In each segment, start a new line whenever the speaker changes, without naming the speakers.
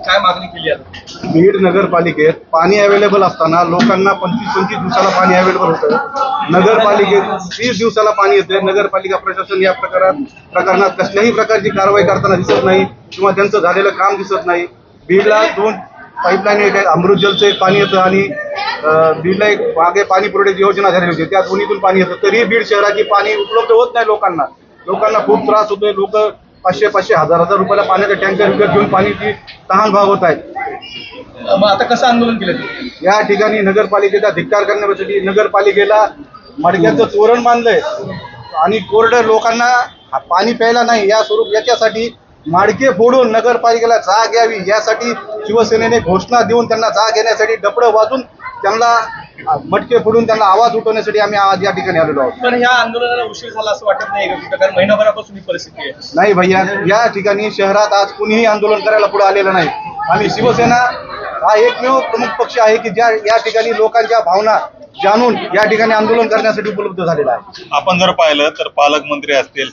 काय मागणी केली आहे?
बीड नगरपालिकेत पाणी अवेलेबल असताना लोकांना 25-25 दिवसाला पाणी अवेलेबल होतं. नगरपालिकेत 30 दिवसाला पाणी येते. नगरपालिका प्रशासन या प्रकरणात कसल्याही प्रकारची कारवाई करताना दिसत नाही किंवा त्यांचं झालेलं काम दिसत नाही. बीडला 2 पाईपलाईन आहेत, अमृत जलचं एक पाणी येतं आणि बीडला एक मागे पाणी पुरवठ्याची योजना झालेली होती, त्या दोन्हीतून पाणी येतं. तरी बीड शहराची पाणी उपलब्ध होत नाही लोकांना खूप त्रास होतोय. लोक 500-500 हजार रुपयाला पाण्याचा टँकर विकत घेऊन पाण्याची तहान भागवत आहेत.
मग आता कसं आंदोलन केलं?
या ठिकाणी नगरपालिकेचा धिक्कार करण्यासाठी नगरपालिकेला मडक्याचं चोरण बांधलंय आणि कोरडं लोकांना पाणी प्यायला नाही याच्यासाठी माडके फोडून नगरपालिकेला जाग यावी यासाठी शिवसेनेने घोषणा देऊन त्यांना जाग येण्यासाठी डपडं वाजून त्यांना मटके फोडून त्यांना आवाज उठवण्यासाठी आम्ही आज या ठिकाणी आलेलो आहोत.
पण ह्या आंदोलनाला उशीर झाला असं वाटत नाही का? कारण महिनाभरापासून ही परिस्थिती आहे.
नाही भैया, या ठिकाणी शहरात आज कुणीही आंदोलन करायला पुढे आलेलं नाही. आम्ही शिवसेना हा एकमेव प्रमुख पक्ष आहे की ज्या या ठिकाणी लोकांच्या भावना जाणून या ठिकाणी आंदोलन करण्यासाठी उपलब्ध झालेला आहे.
आपण जर पाहिलं तर पालकमंत्री असतील,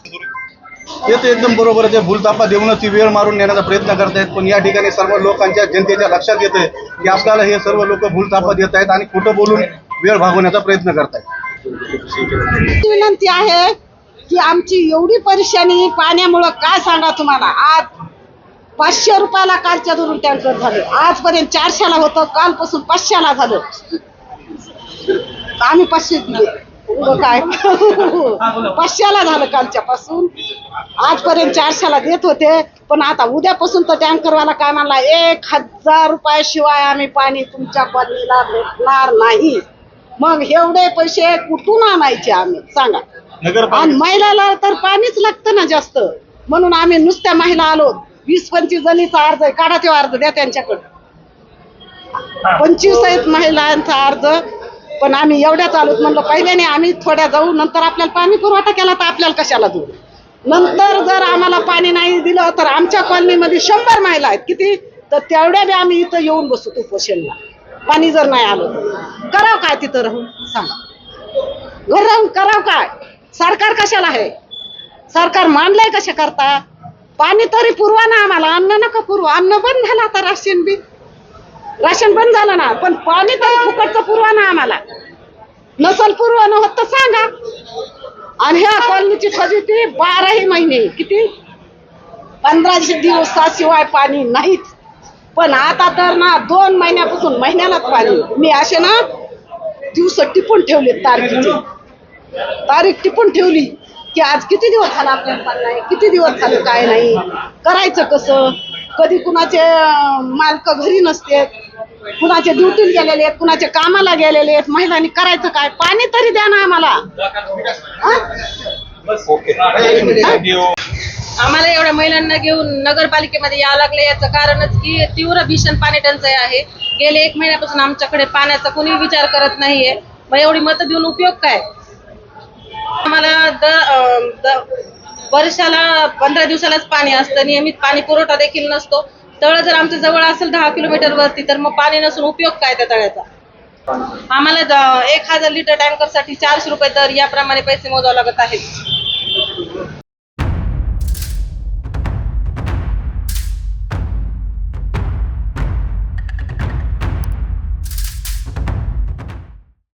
ते तर एकदम बरोबर आहे. भूलथापा देऊनच ती वेळ मारून नेण्याचा प्रयत्न करतायत. पण या ठिकाणी सर्व लोकांच्या जनतेच्या लक्षात येतंय की आपल्याला हे सर्व लोक भूलथापा देत आहेत आणि खोटं बोलून वेळ भागवण्याचा प्रयत्न करतायत.
विनंती आहे की आमची एवढी परेशानी पाण्यामुळं काय सांगा तुम्हाला. आज 500 रुपयाला कालच्या धरून टँकर झालं, आजपर्यंत 400ला होतं, कालपासून 500ला झालं. आम्ही 500 दिले काय 500ला झालं कालच्या पासून, आजपर्यंत 400ला देत होते. पण आता उद्यापासून तर टँकरवाला काय म्हणला 1000 रुपयाशिवाय आम्ही पाणी तुमच्या कॉलनीला भेटणार नाही. मग एवढे पैसे कुठून आणायचे आम्ही सांगा. आणि महिलाला तर पाणीच लागतं ना जास्त, म्हणून आम्ही नुसत्या महिला आलो. 20-25 जणीचा अर्ज आहे, काढा तो अर्ज द्या त्यांच्याकडे. 25 आहेत महिलांचा अर्ज. पण आम्ही एवढ्याच आलोत. म्हणलं पहिल्याने आम्ही थोड्या जाऊ, नंतर आपल्याला पाणी पुरवठा केला तर आपल्याला कशाला जाऊ. नंतर जर आम्हाला पाणी नाही दिलं तर आमच्या कॉलनीमध्ये 100 महिला आहेत किती, तर तेवढ्या बी आम्ही इथं येऊन बसू उपोषणला. पाणी जर नाही आलं करावं काय तिथं राहून सांगा. घर राहून करावं काय. सरकार कशाला आहे, सरकार मानलंय कशा करता. पाणी तरी पुरवा ना आम्हाला, अन्न नका पुरवा. अन्न बंद झालं आता, राशन बंद झालं ना, पण पाणी तरी फुकटचं पुरवा ना आम्हाला. नसल पुरवा न होत तर सांगा. आणि ह्या कॉलनीची फजिती 12 महिने किती 15 दिवसाशिवाय पाणी नाहीच. पण आता तर ना 2 महिन्यापासून महिन्यालाच पाणी. मी असे ना दिवस टिपून ठेवले, तारीख टिपून ठेवली की आज किती दिवस झाला आपल्याला पाणी नाही, किती दिवस झाले काय नाही. करायचं कसं. कधी कुणाचे मालक घरी नसते, कुणाचे ड्युटीला गेलेले आहेत, कुणाचे कामाला गेलेले आहेत. महिलांनी करायचं काय. पाणी तरी द्या ना आम्हाला.
आम्हाला एवढ्या महिलांना घेऊन नगरपालिकेमध्ये यावं लागलं. याचं कारणच की तीव्र भीषण पाणी टंचाई आहे. गेले 1 महिन्यापासून आमच्याकडे पाण्याचा कोणी विचार करत नाहीये. मग एवढी मतं देऊन उपयोग काय. आम्हाला वर्षाला 15 दिवसालाच पाणी असतं. नियमित पाणी पुरवठा देखील नसतो. तळ जर आमच्या जवळ असेल 10 किलोमीटर वरती, तर मग पाणी नसून उपयोग काय त्या तळ्याचा. आम्हाला 1000 लिटर टँकरसाठी 400 रुपये दर याप्रमाणे पैसे मोजावे लागत आहेत.